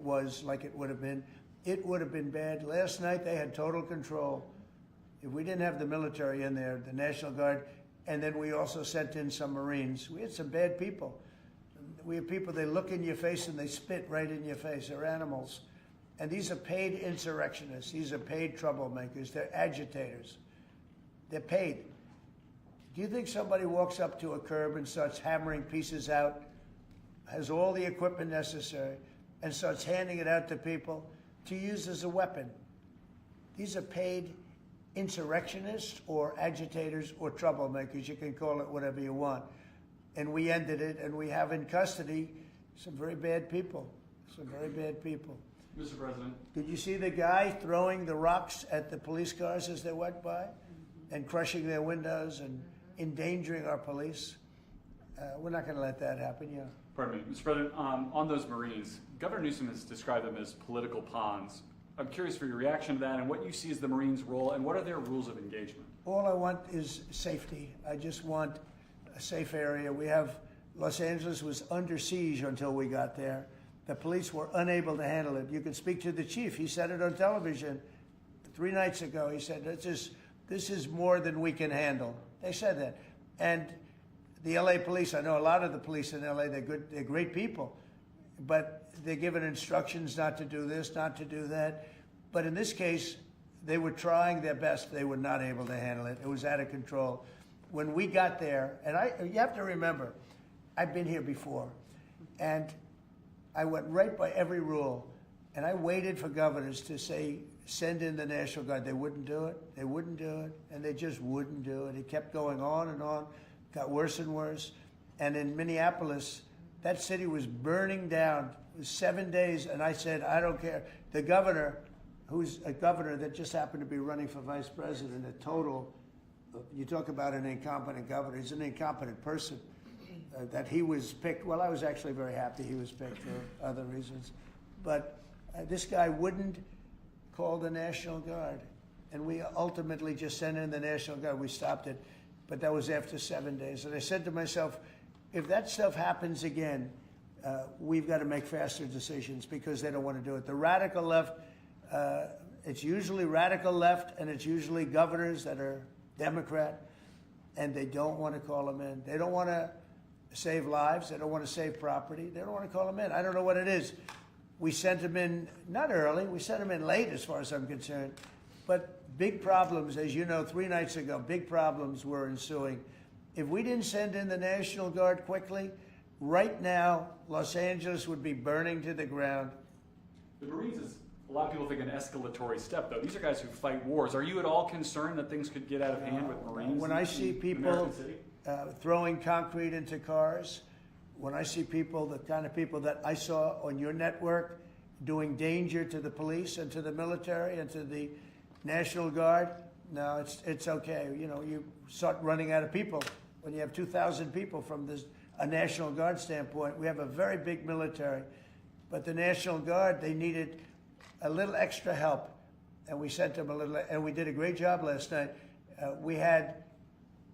was like it would have been bad. Last night they had total control. If we didn't have the military in there, the National Guard, and then we also sent in some Marines, we had some bad people. We have people, they look in your face and they spit right in your face. They're animals. And these are paid insurrectionists. These are paid troublemakers. They're agitators. They're paid. Do you think somebody walks up to a curb and starts hammering pieces out, has all the equipment necessary, and starts handing it out to people to use as a weapon? These are paid insurrectionists or agitators or troublemakers. You can call it whatever you want. And we ended it, and we have in custody some very bad people, some very bad people. Mr. President. Did you see the guy throwing the rocks at the police cars as they went by and crushing their windows and endangering our police? We're not going to let that happen, yeah. Pardon me. Mr. President, on those Marines, Governor Newsom has described them as political pawns. I'm curious for your reaction to that and what you see as the Marines' role and what are their rules of engagement? All I want is safety. I just want a safe area. We have, Los Angeles was under siege until we got there. The police were unable to handle it. You can speak to the chief. He said it on television 3 nights ago. He said, this is more than we can handle. They said that. And the LA police, I know a lot of the police in LA, they're good, they're great people, but they're given instructions not to do this, not to do that. But in this case, they were trying their best. They were not able to handle it. It was out of control. When we got there, and you have to remember, I've been here before, and I went right by every rule, and I waited for governors to say, send in the National Guard. They wouldn't do it. They wouldn't do it, and they just wouldn't do it. It kept going on and on, got worse and worse. And in Minneapolis, that city was burning down. It was 7 days, and I said, I don't care. The governor, who's a governor that just happened to be running for vice president, a total, you talk about an incompetent governor, he's an incompetent person. That he was picked, well, I was actually very happy he was picked for other reasons. But this guy wouldn't call the National Guard. And we ultimately just sent in the National Guard. We stopped it. But that was after 7 days. And I said to myself, if that stuff happens again, we've got to make faster decisions because they don't want to do it. The radical left, it's usually radical left, and it's usually governors that are Democrat, and they don't want to call them in. They don't want to save lives. They don't want to save property. They don't want to call them in. I don't know what it is. We sent them in, not early, we sent them in late as far as I'm concerned. But big problems, as you know, 3 nights ago, big problems were ensuing. If we didn't send in the National Guard quickly, right now, Los Angeles would be burning to the ground. The Marines is, a lot of people think, an escalatory step, though. These are guys who fight wars. Are you at all concerned that things could get out of hand with Marines? When I see people throwing concrete into cars, when I see people, the kind of people that I saw on your network doing danger to the police and to the military and to the National Guard, no, it's okay. You know, you start running out of people. When you have 2,000 people from a National Guard standpoint, we have a very big military. But the National Guard, they needed a little extra help. And we sent them a little, and we did a great job last night. We had,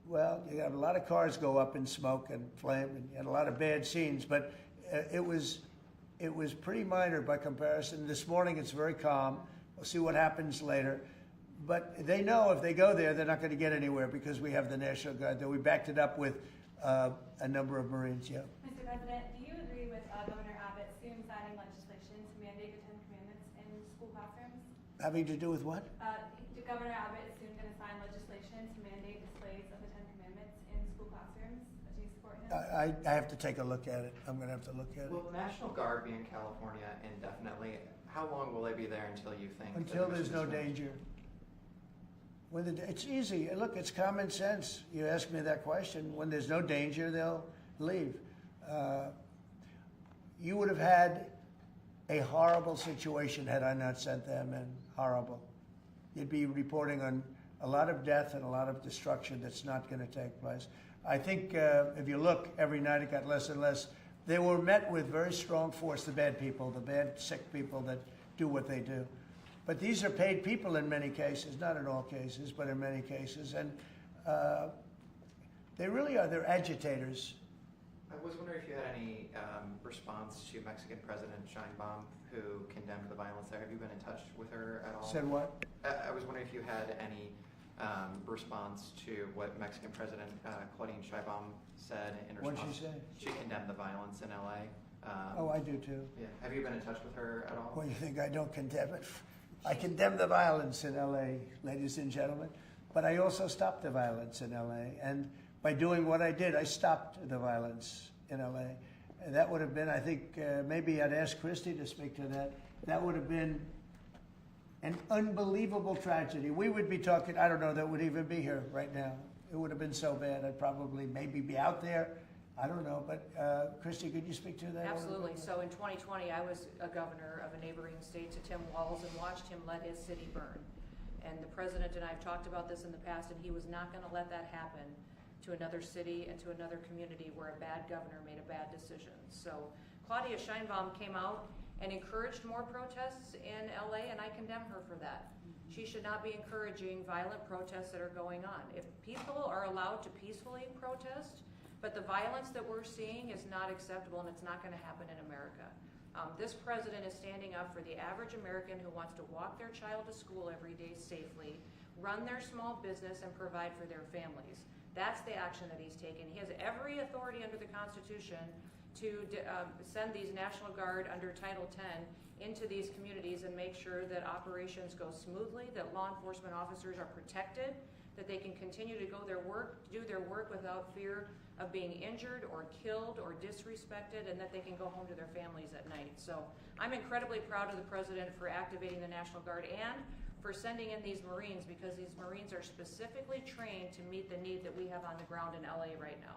well, you had a lot of cars go up in smoke and flame, and you had a lot of bad scenes, but it was pretty minor by comparison. This morning it's very calm. We'll see what happens later. But they know if they go there, they're not going to get anywhere because we have the National Guard there. We backed it up with a number of Marines, yeah. Mr. President, do you agree with Governor Abbott soon signing legislation to mandate the 10 Commandments in school classrooms? Having to do with what? Governor Abbott is soon going to sign legislation to mandate displays of the 10 Commandments in school classrooms. Do you support him? I have to take a look at it. I'm going to have to look at it. Will the National Guard be in California indefinitely? How long will they be there until you think? Until there's no danger. It's easy. Look, it's common sense. You ask me that question. When there's no danger, they'll leave. You would have had a horrible situation had I not sent them in. Horrible. You'd be reporting on a lot of death and a lot of destruction that's not going to take place. I think if you look, every night it got less and less. They were met with very strong force, the bad people, the bad, sick people that do what they do. But these are paid people in many cases, not in all cases, but in many cases. And they really are, they're agitators. I was wondering if you had any response to Mexican President Sheinbaum, who condemned the violence there. Have you been in touch with her at all? Said what? I was wondering if you had any response to what Mexican President Claudine Sheinbaum said in response. What'd she say? She condemned the violence in LA. Oh, I do too. Yeah. Have you been in touch with her at all? Well, you think I don't condemn it? I condemn the violence in LA, ladies and gentlemen, but I also stopped the violence in LA. And by doing what I did, I stopped the violence in LA. And that would have been, I think, maybe I'd ask Christy to speak to that. That would have been an unbelievable tragedy. We would be talking, I don't know that would even be here right now. It would have been so bad. I'd probably maybe be out there. I don't know, but Christy, could you speak to that? Absolutely. So in 2020, I was a governor of a neighboring state to Tim Walz and watched him let his city burn. And the president and I have talked about this in the past, and he was not going to let that happen to another city and to another community where a bad governor made a bad decision. So Claudia Sheinbaum came out and encouraged more protests in LA, and I condemn her for that. She should not be encouraging violent protests that are going on. If people are allowed to peacefully protest, but the violence that we're seeing is not acceptable, and it's not going to happen in America. This president is standing up for the average American who wants to walk their child to school every day safely, run their small business, and provide for their families. That's the action that he's taken. He has every authority under the Constitution to send these National Guard under Title X into these communities and make sure that operations go smoothly, that law enforcement officers are protected, that they can continue to do their work without fear of being injured or killed or disrespected, and that they can go home to their families at night. So I'm incredibly proud of the president for activating the National Guard and for sending in these Marines, because these Marines are specifically trained to meet the need that we have on the ground in LA right now.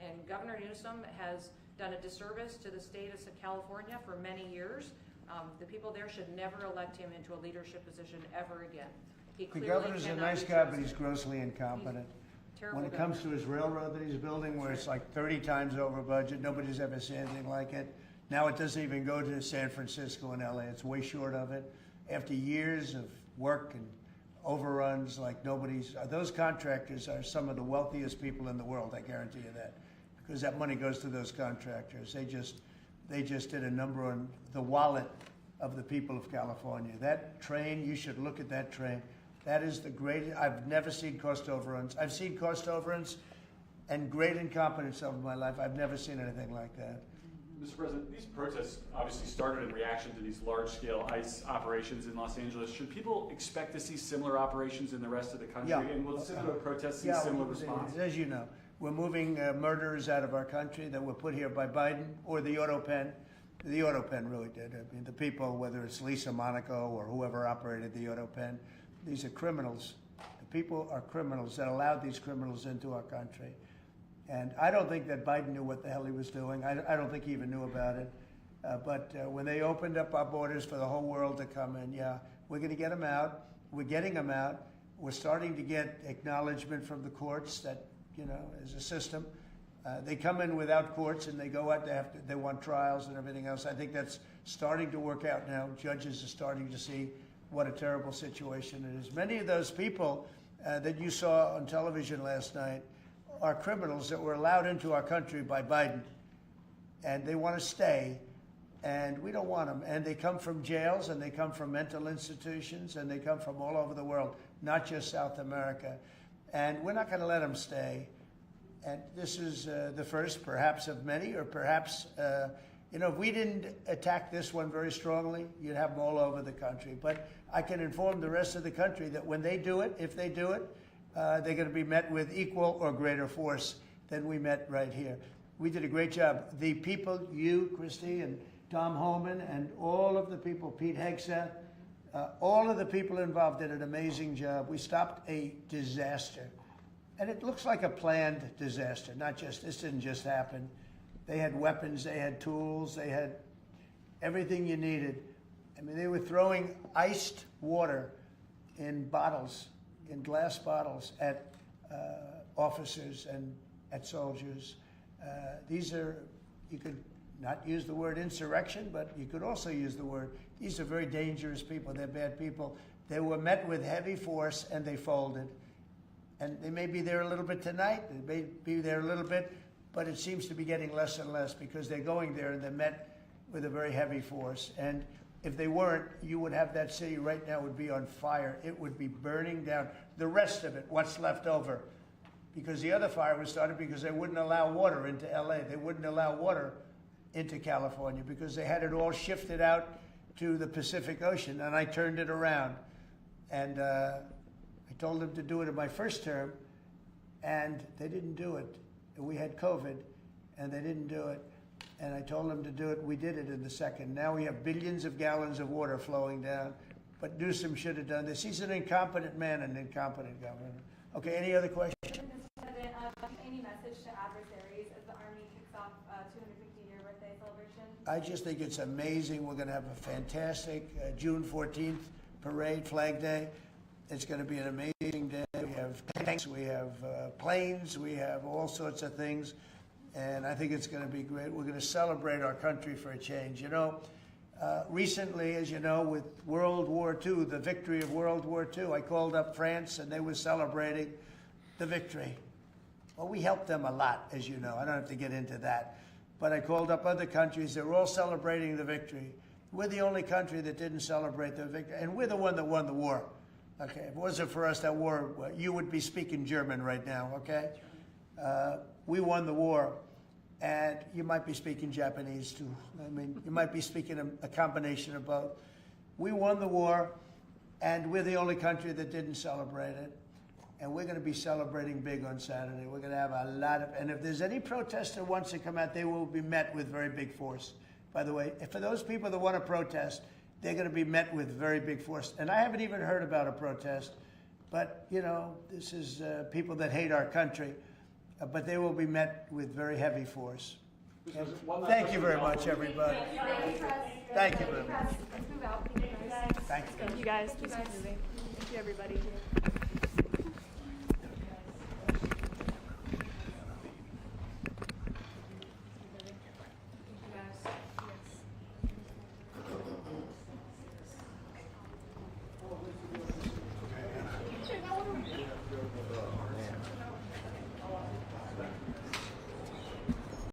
And Governor Newsom has done a disservice to the state of California for many years. The people there should never elect him into a leadership position ever again. The governor's a nice guy, but he's grossly incompetent. When it comes to his railroad that he's building, where it's like 30 times over budget, nobody's ever seen anything like it. Now it doesn't even go to San Francisco and LA. It's way short of it. After years of work and overruns like nobody's, those contractors are some of the wealthiest people in the world, I guarantee you that. Because that money goes to those contractors. They just did a number on the wallet of the people of California. That train, you should look at that train. That is the greatest. I've never seen cost overruns. I've seen cost overruns and great incompetence over my life. I've never seen anything like that. Mr. President, these protests obviously started in reaction to these large-scale ICE operations in Los Angeles. Should people expect to see similar operations in the rest of the country? Yeah. And will similar protests see similar response? As you know, we're moving murderers out of our country that were put here by Biden or the auto pen. The auto pen really did. I mean, the people, whether it's Lisa Monaco or whoever operated the auto pen, these are criminals. The people are criminals that allowed these criminals into our country. And I don't think that Biden knew what the hell he was doing. I don't think he even knew about it. But when they opened up our borders for the whole world to come in, yeah, we're going to get them out. We're getting them out. We're starting to get acknowledgement from the courts that, you know, as a system. They come in without courts and they go out, they want trials and everything else. I think that's starting to work out now. Judges are starting to see what a terrible situation it is. Many of those people that you saw on television last night are criminals that were allowed into our country by Biden. And they want to stay, and we don't want them. And they come from jails, and they come from mental institutions, and they come from all over the world, not just South America. And we're not going to let them stay. And this is the first, perhaps, of many, or perhaps, you know, if we didn't attack this one very strongly, you'd have them all over the country. But I can inform the rest of the country that when they do it, if they do it, they're going to be met with equal or greater force than we met right here. We did a great job. The people, you, Christy, and Tom Homan, and all of the people, Pete Hegseth, all of the people involved did an amazing job. We stopped a disaster. And it looks like a planned disaster, not just, this didn't just happen. They had weapons, they had tools, they had everything you needed. I mean, they were throwing iced water in bottles, in glass bottles, at officers and at soldiers. These are, you could not use the word insurrection, but you could also use the word, these are very dangerous people, they're bad people. They were met with heavy force and they folded. And they may be there a little bit tonight, they may be there a little bit but it seems to be getting less and less because they're going there and they're met with a very heavy force. And if they weren't, you would have that city right now would be on fire. It would be burning down. The rest of it, what's left over, because the other fire was started because they wouldn't allow water into LA. They wouldn't allow water into California because they had it all shifted out to the Pacific Ocean, and I turned it around. And I told them to do it in my first term, and they didn't do it. We had COVID, and they didn't do it. And I told them to do it. We did it in the second. Now we have billions of gallons of water flowing down. But Newsom should have done this. He's an incompetent man and incompetent governor. Okay, any other questions? Mr. President, any message to adversaries as the Army kicks off 250-year birthday celebration? I just think it's amazing. We're going to have a fantastic June 14th parade, Flag Day. It's going to be an amazing day. We have tanks, we have planes, we have all sorts of things. And I think it's going to be great. We're going to celebrate our country for a change. You know, recently, as you know, with World War II, the victory of World War II, I called up France and they were celebrating the victory. Well, we helped them a lot, as you know. I don't have to get into that. But I called up other countries. They were all celebrating the victory. We're the only country that didn't celebrate the victory. And we're the one that won the war. Okay, if it wasn't for us, that war, you would be speaking German right now, okay? We won the war, and you might be speaking Japanese too. I mean, you might be speaking a combination of both. We won the war, and we're the only country that didn't celebrate it. And we're going to be celebrating big on Saturday. We're going to have a lot of, and if there's any protester who wants to come out, they will be met with very big force. By the way, for those people that want to protest, they're going to be met with very big force. And I haven't even heard about a protest, but, you know, this is people that hate our country. But they will be met with very heavy force. Thank you very much, everybody. Thank you very much. Let's move out. Thank you. You guys, keep moving. Thank you, everybody.